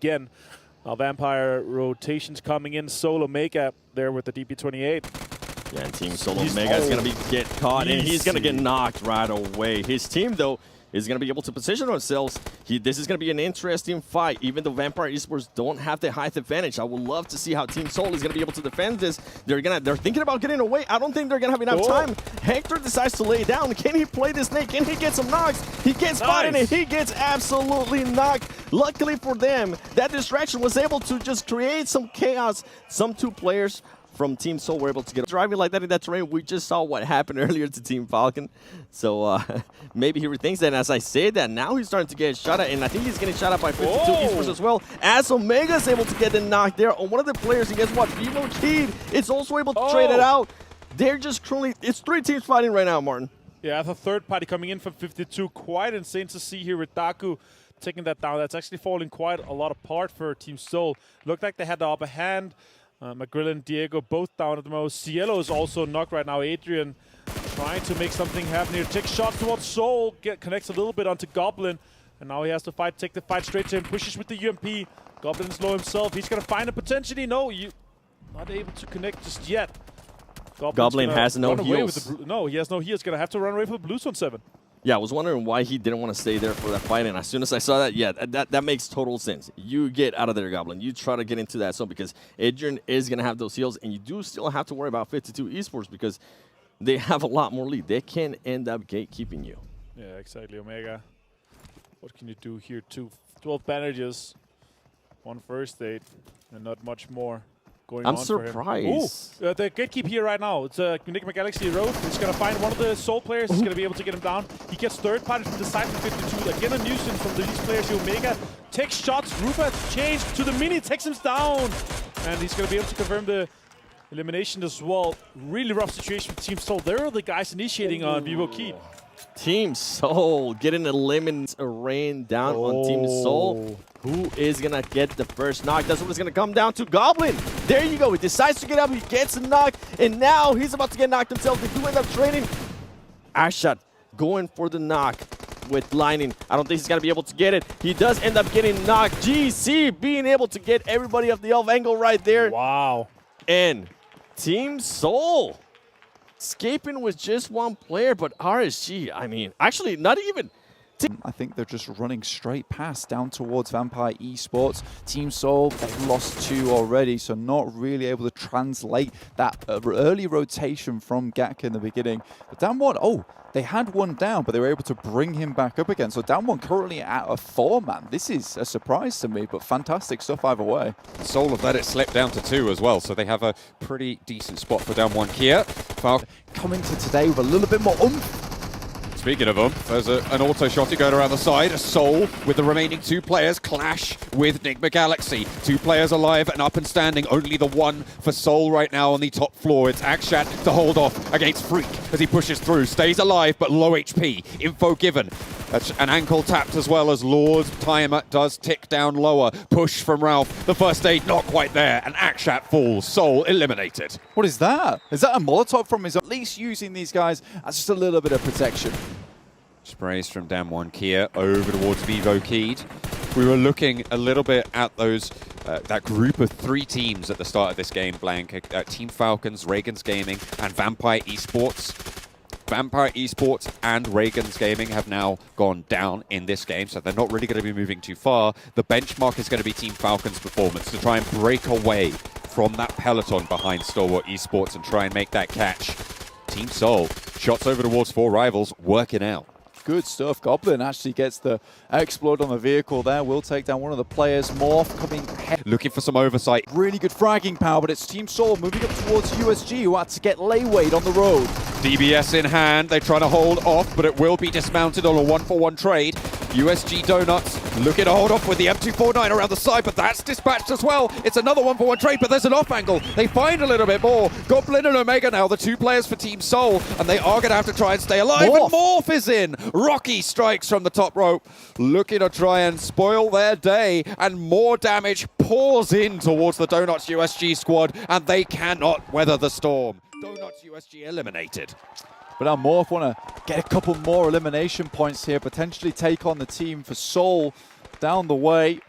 again. Vampire rotations coming in. Soul Omega there with the DP28. Yeah, and Team Soul Omega is going to get caught, and he's going to get knocked right away. His team, though, is going to be able to position themselves. This is going to be an interesting fight, even though Vampire Esports don't have the height advantage. I would love to see how Team Soul is going to be able to defend this. They're thinking about getting away. I don't think they're going to have enough time. Hector decides to lay down. Can he play this snake? Can he get some knocks? He gets spotted, and he gets absolutely knocked. Luckily for them, that distraction was able to just create some chaos. Some two players from Team Soul were able to get driving like that in that terrain. We just saw what happened earlier to Team Falcon. So maybe he rethinks that. And as I say that, now he's starting to get shot at. And I think he's getting shot at by 52 Esports as well. As Omega's able to get the knock there on one of the players. And guess what? PMWI is also able to trade it out. They're just currently, it's 3 teams fighting right now, Martin. Yeah, the third party coming in from 52. Quite insane to see here with Daku taking that down. That's actually falling quite a lot apart for Team Soul. Looked like they had the upper hand. McGrill and Diego both down at the most. Cielo is also knocked right now. Adrian trying to make something happen here. Takes shots towards Soul. Connects a little bit onto Goblin. And now he has to take the fight straight to him. Pushes with the UMP. Goblin's low himself. He's going to find a potentially. No, you not able to connect just yet. Goblin has no heals. No, he has no heals. Going to have to run away for the Blues on 7. Yeah, I was wondering why he didn't want to stay there for that fight, and as soon as I saw that, yeah, that makes total sense. You get out of there, Goblin. You try to get into that zone because Adrian is going to have those heals, and you do still have to worry about 52 Esports because they have a lot more lead. They can end up gatekeeping you. Yeah, exactly, Omega. What can you do here? 12 bandages, 1 first aid, and not much more. I'm surprised. The gatekeep here right now. It's Enigma Galaxy Road. He's going to find one of the Soul players. He's going to be able to get him down. He gets third party from the side from 52. Again, a nuisance from these players here. Omega takes shots. Rupa changed to the mini, takes him down. And he's going to be able to confirm the elimination as well. Really rough situation with Team Soul. They're the guys initiating on Vivo Key. Team Soul getting a lemons rain down on Team Soul. Who is going to get the first knock? That's what it's going to come down to. Goblin. There you go. He decides to get up. He gets a knock. And now he's about to get knocked himself. They do end up trading. Ashot going for the knock with Lightning. I don't think he's going to be able to get it. He does end up getting knocked. GC being able to get everybody off the elf angle right there. Wow. And Team Soul escaping with just 1 player, but RSG, I mean, actually not even. I think they're just running straight past down towards Vampire Esports. Team Soul, they've lost 2 already, so not really able to translate that early rotation from Gatka in the beginning. But down 1, they had 1 down, but they were able to bring him back up again. So down 1 currently at a 4-man. This is a surprise to me, but fantastic stuff either way. Soul have let it slip down to 2 as well, so they have a pretty decent spot for down 1 here. Coming to today with a little bit more oomph. Speaking of there's an auto shotty going around the side. Soul with the remaining 2 players clash with Enigma Galaxy. 2 players alive and up and standing. Only the 1 for Soul right now on the top floor. It's Akshat to hold off against Freak as he pushes through. Stays alive but low HP. Info given. That's an ankle tapped as well as Lord's timer does tick down lower. Push from Ralph. The first aid not quite there. And Akshat falls. Soul eliminated. What is that? Is that a Molotov from his... At least using these guys as just a little bit of protection. Sprays from Damwon Kia over towards Vivo Keyed. We were looking a little bit at those that group of 3 teams at the start of this game, Blank. Team Falcons, Reagan's Gaming, and Vampire Esports. Vampire Esports and Reagan's Gaming have now gone down in this game, so they're not really going to be moving too far. The benchmark is going to be Team Falcon's performance to try and break away from that peloton behind Stalwart Esports and try and make that catch. Team Soul, shots over towards 4 rivals, working out. Good stuff. Goblin actually gets the explode on the vehicle there. Will take down one of the players. Morph coming ahead. Looking for some oversight. Really good fragging power, but it's Team Soul moving up towards USG, who had to get laywayed on the road. DBS in hand. They try to hold off, but it will be dismounted on a 1-for-1 trade. USG Donuts looking to hold off with the M249 around the side, but that's dispatched as well. It's another 1-for-1 trade, but there's an off angle. They find a little bit more. Goblin and Omega now, the 2 players for Team Soul, and they are going to have to try and stay alive. Morph. And Morph is in. Rocky strikes from the top rope, looking to try and spoil their day, and more damage pours in towards the Donuts USG squad, and they cannot weather the storm. Donuts USG eliminated. But now Morph want to get a couple more elimination points here, potentially take on the team for Soul down the way.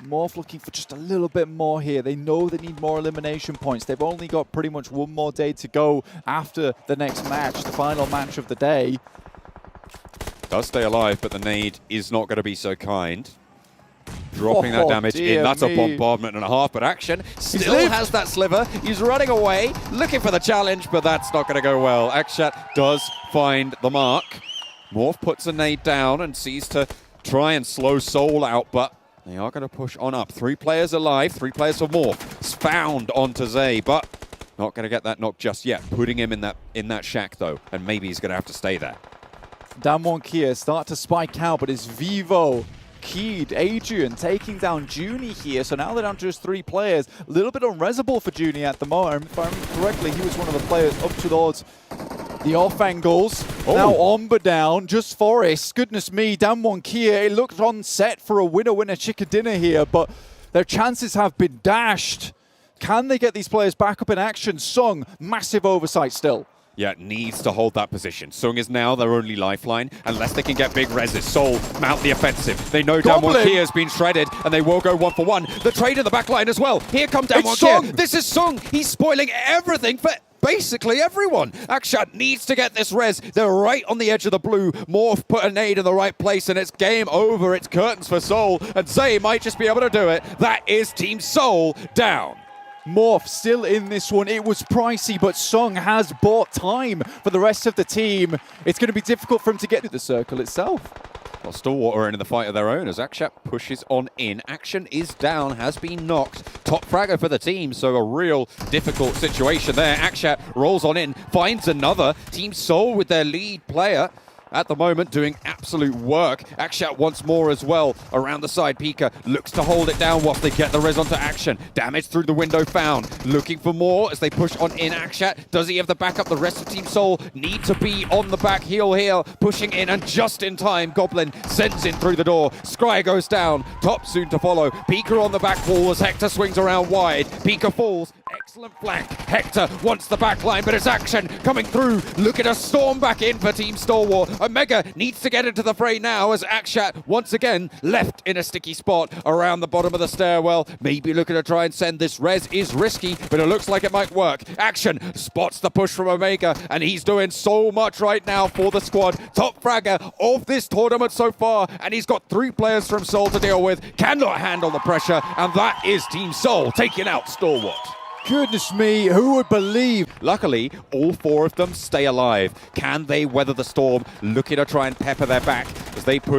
Morph looking for just a little bit more here. They know they need more elimination points. They've only got pretty much one more day to go after the next match, the final match of the day. Does stay alive, but the nade is not going to be so kind. Dropping that damage in. That's a bombardment and a half, but Action still has that sliver. He's running away, looking for the challenge, but that's not going to go well. Akshat does find the mark. Morph puts a nade down and sees to try and slow Soul out, but they are going to push on up. 3 players alive, 3 players for Morph. It's found onto Zay, but not going to get that knock just yet. Putting him in that shack, though, and maybe he's going to have to stay there. Damwon Kia start to spike out, but it's Vivo, Keed, Adrian taking down Junie here. So now they're down to just 3 players. A little bit unresable for Junie at the moment. If I remember correctly, he was one of the players up towards the off angles. Now Omba down, just Forest. Goodness me, Damwon Kia, it looked on set for a winner chicken dinner here, but their chances have been dashed. Can they get these players back up in action? Sung, massive oversight still. Yeah, needs to hold that position. Sung is now their only lifeline, unless they can get big reses. Soul mount the offensive. They know Damwon Kia has been shredded, and they will go 1-for-1. The trade in the back line as well. Here comes Damwon Kia. This is Sung. He's spoiling everything for basically everyone. Akshat needs to get this res. They're right on the edge of the blue. Morph put a nade in the right place, and it's game over. It's curtains for Soul, and Zay might just be able to do it. That is Team Soul down. Morph still in this one. It was pricey, but Sung has bought time for the rest of the team. It's going to be difficult for him to get to the circle itself. Well, Stalwart are in the fight of their own as Akshat pushes on in. Action is down, has been knocked. Top fragger for the team, so a real difficult situation there. Akshat rolls on in, finds another. Team Soul with their lead player at the moment doing absolute work. Akshat once more as well. Around the side, Pika looks to hold it down whilst they get the res onto Action. Damage through the window found. Looking for more as they push on in. Akshat, does he have the backup? The rest of Team Soul need to be on the back heel here. Pushing in, and just in time, Goblin sends in through the door. Scry goes down. Top soon to follow. Pika on the back wall as Hector swings around wide. Pika falls. Excellent flank. Hector wants the back line, but it's Action coming through. Look at a storm back in for Team Stalwart. Omega needs to get into the fray now as Akshat once again left in a sticky spot around the bottom of the stairwell. Maybe looking to try and send this res is risky, but it looks like it might work. Action spots the push from Omega, and he's doing so much right now for the squad. Top fragger of this tournament so far, and he's got 3 players from Soul to deal with. Cannot handle the pressure, and that is Team Soul taking out Stalwart. Goodness me, who would believe? Luckily, all 4 of them stay alive. Can they weather the storm? Looking to try and pepper their back as they push